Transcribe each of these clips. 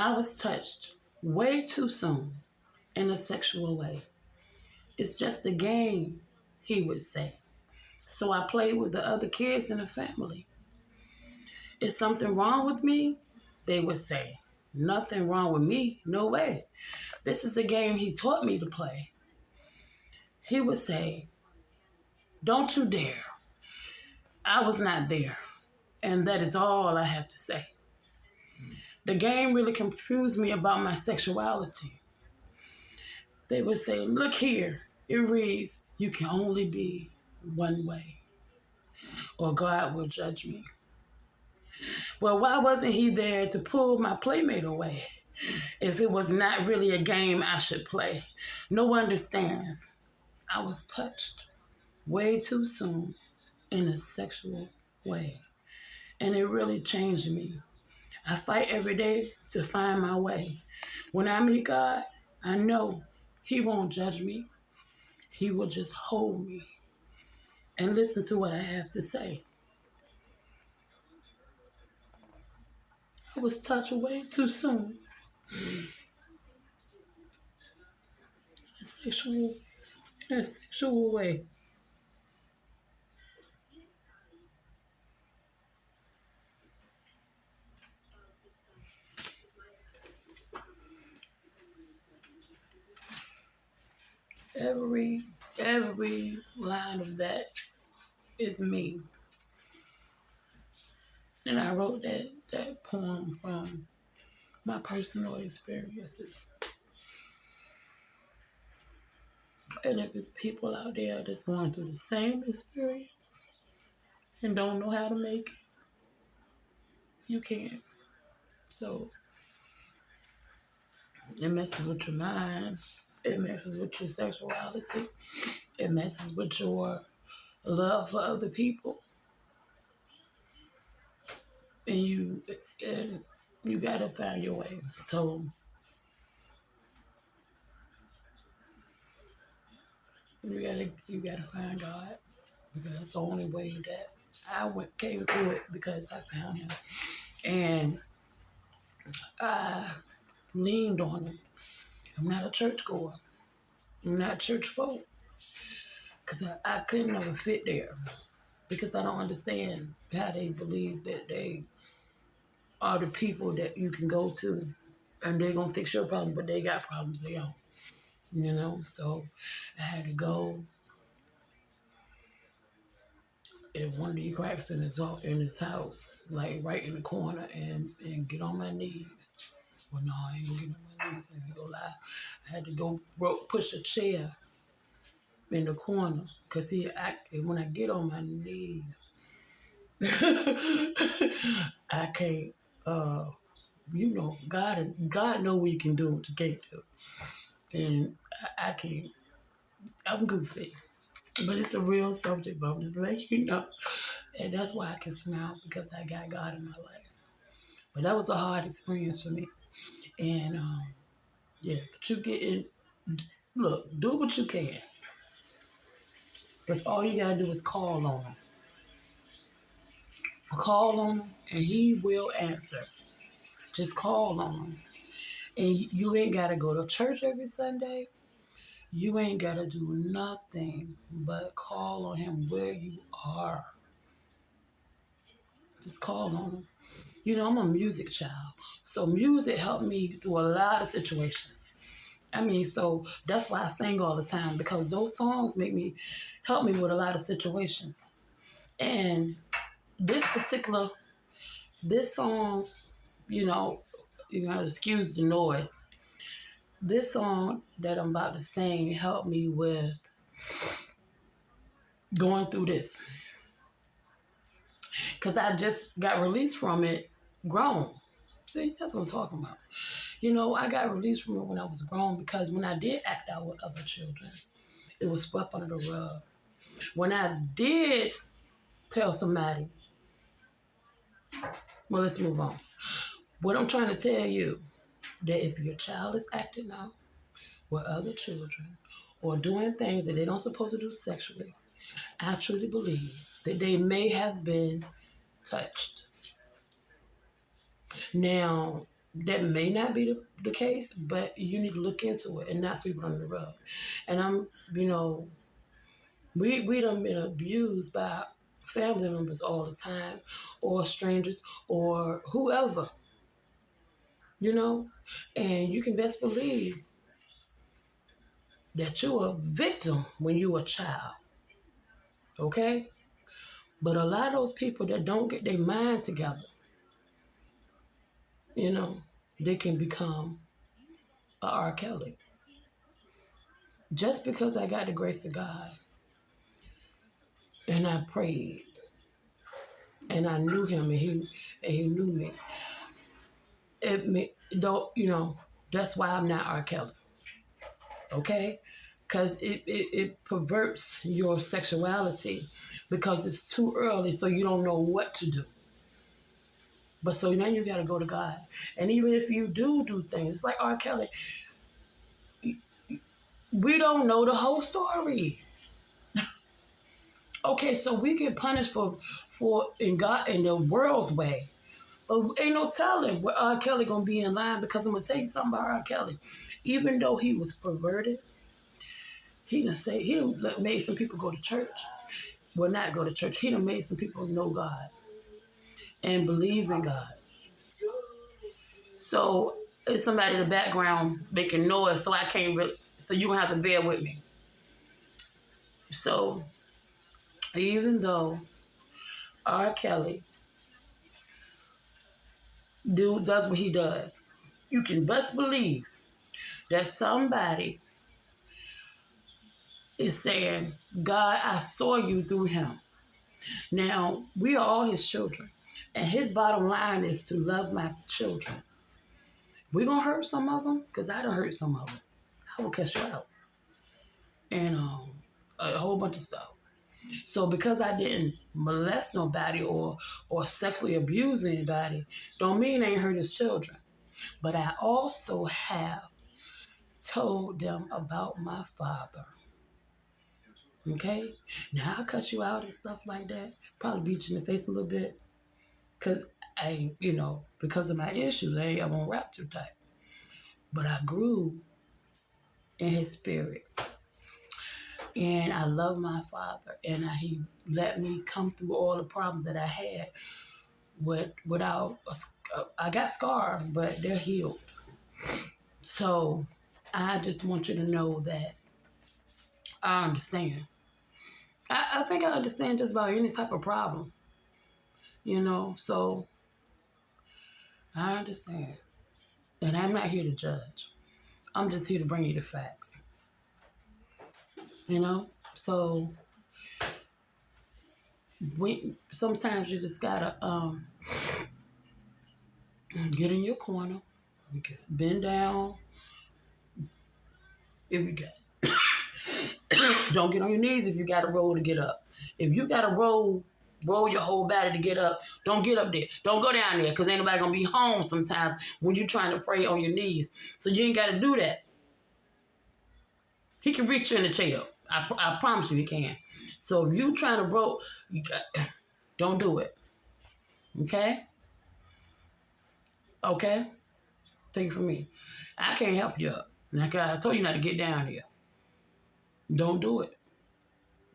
I was touched way too soon in a sexual way. It's just a game, he would say. So I played with the other kids in the family. Is something wrong with me? They would say. Nothing wrong with me? No way. This is a game he taught me to play. He would say, don't you dare. I was not there. And that is all I have to say. The game really confused me about my sexuality. They would say, look here. It reads, you can only be one way, or God will judge me. Well, why wasn't he there to pull my playmate away if it was not really a game I should play? No one understands. I was touched way too soon in a sexual way, and it really changed me. I fight every day to find my way. When I meet God, I know he won't judge me. He will just hold me and listen to what I have to say. I was touched way too soon in a sexual way. Every every line of that is me. And I wrote that poem from my personal experiences. And if it's people out there that's going through the same experience and don't know how to make it, you can. So it messes with your mind. It messes with your sexuality. It messes with your love for other people. And you gotta find your way. So you gotta find God, because that's the only way that came through it, because I found him. And I leaned on him. I'm not a churchgoer. I'm not church folk. Because I couldn't never fit there. Because I don't understand how they believe that they are the people that you can go to and they're going to fix your problem, but they got problems they own. So I had to go in one of the cracks in his house, like right in the corner, and get on my knees. Well, no, I ain't gonna get on my knees. I ain't gonna lie. I had to go push a chair in the corner, because when I get on my knees, I can't. God know what you can do and what you can't do, and I can't. I'm goofy, but it's a real subject. But I'm just letting you know, and that's why I can smile, because I got God in my life. But that was a hard experience for me, and yeah. But you get in. Look, do what you can, but all you gotta do is call on him. Call on him, and he will answer. Just call on him. And you ain't got to go to church every Sunday. You ain't got to do nothing but call on him where you are. Just call on him. I'm a music child. So music helped me through a lot of situations. So that's why I sing all the time, because those songs help me with a lot of situations. And this song, you know, excuse the noise. This song that I'm about to sing helped me with going through this, because I just got released from it grown. See, that's what I'm talking about. I got released from it when I was grown, because when I did act out with other children, it was swept under the rug. When I did tell somebody, well, let's move on. What I'm trying to tell you, that if your child is acting out with other children or doing things that they don't supposed to do sexually, I truly believe that they may have been touched. Now, That may not be the case, but you need to look into it and not sweep it under the rug. And we done been abused by family members all the time, or strangers, or whoever, you know. And you can best believe that you're a victim when you're a child, okay? But a lot of those people that don't get their mind together, you know, they can become a R. Kelly. Just because I got the grace of God and I prayed and I knew him and he knew me, don't, that's why I'm not R. Kelly, okay? Because it perverts your sexuality because it's too early, so you don't know what to do. But so now you got to go to God. And even if you do things, it's like R. Kelly, we don't know the whole story. Okay, so we get punished for in God in the world's way. But ain't no telling where R. Kelly gonna be in line, because I'm gonna tell you something about R. Kelly. Even though he was perverted, he done made some people go to church. Well, not go to church. He done made some people know God and believe in God. So it's somebody in the background making noise, so I can't really. So you gonna have to bear with me. So even though R. Kelly does what he does, you can best believe that somebody is saying, God, I saw you through him. Now, we are all his children, and his bottom line is to love my children. We're going to hurt some of them, because I done hurt some of them. I will cuss you out. And a whole bunch of stuff. So because I didn't molest nobody or sexually abuse anybody, don't mean I ain't hurt his children. But I also have told them about my father. Okay? Now I'll cut you out and stuff like that. Probably beat you in the face a little bit. Because because of my issues, I won't rap too tight. But I grew in his spirit. And I love my father. And he let me come through all the problems that I had without, I got scars, but they're healed. So I just want you to know that I understand. I think I understand just about any type of problem, so I understand. And I'm not here to judge. I'm just here to bring you the facts, So sometimes you just gotta get in your corner. You can bend down. If you got, don't get on your knees if you got to roll to get up. If you got to roll your whole body to get up, don't get up there. Don't go down there, because ain't nobody gonna be home sometimes when you're trying to pray on your knees. So you ain't got to do that. He can reach you in the chair. I promise you he can. So if you trying to roll, don't do it. Okay? Okay? Take it from me. I can't help you up. Like I told you not to get down here. Don't do it.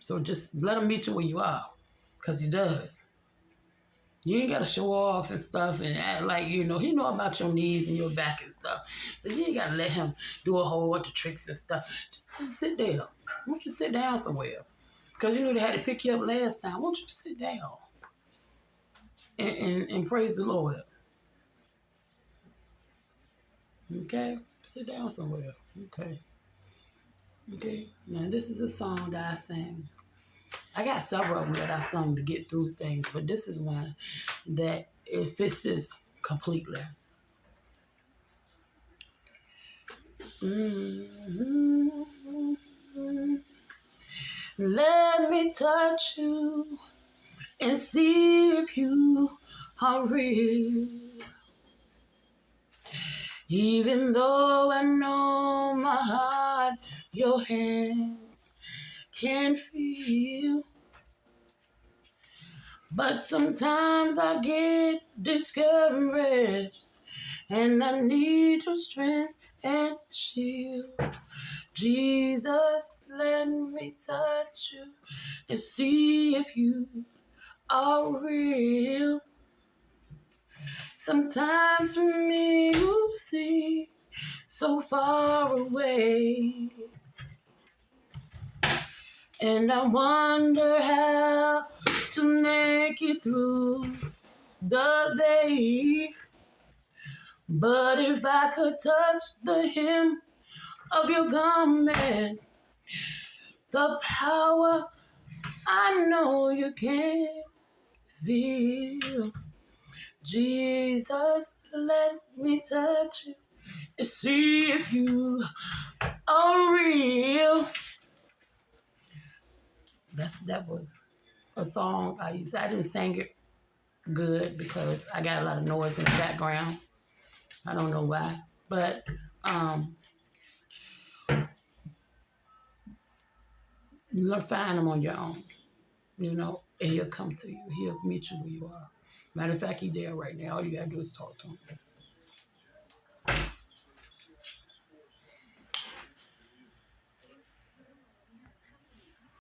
So just let him meet you where you are, because he does. You ain't got to show off and stuff and act like, he know about your knees and your back and stuff. So you ain't got to let him do a whole bunch of tricks and stuff. Just sit there. Why don't you sit down somewhere? Because they had to pick you up last time. Why don't you sit down and praise the Lord? Okay? Sit down somewhere. Okay? Okay? Now, this is a song that I sang. I got several of them that I sung to get through things, but this is one that it fits this completely. Mm-hmm. Let me touch you and see if you are real. Even though I know my heart, your hands can feel. But sometimes I get discouraged and I need your strength and shield. Jesus, let me touch you and see if you are real. Sometimes for me you see so far away, and I wonder how to make it through the day. But if I could touch the hem of your garment, the power I know you can feel. Jesus, let me touch you and see if you are real. That was a song I used. I didn't sing it good because I got a lot of noise in the background. I don't know why, but you'll find him on your own, and he'll come to you. He'll meet you where you are. Matter of fact, he's there right now. All you gotta do is talk to him.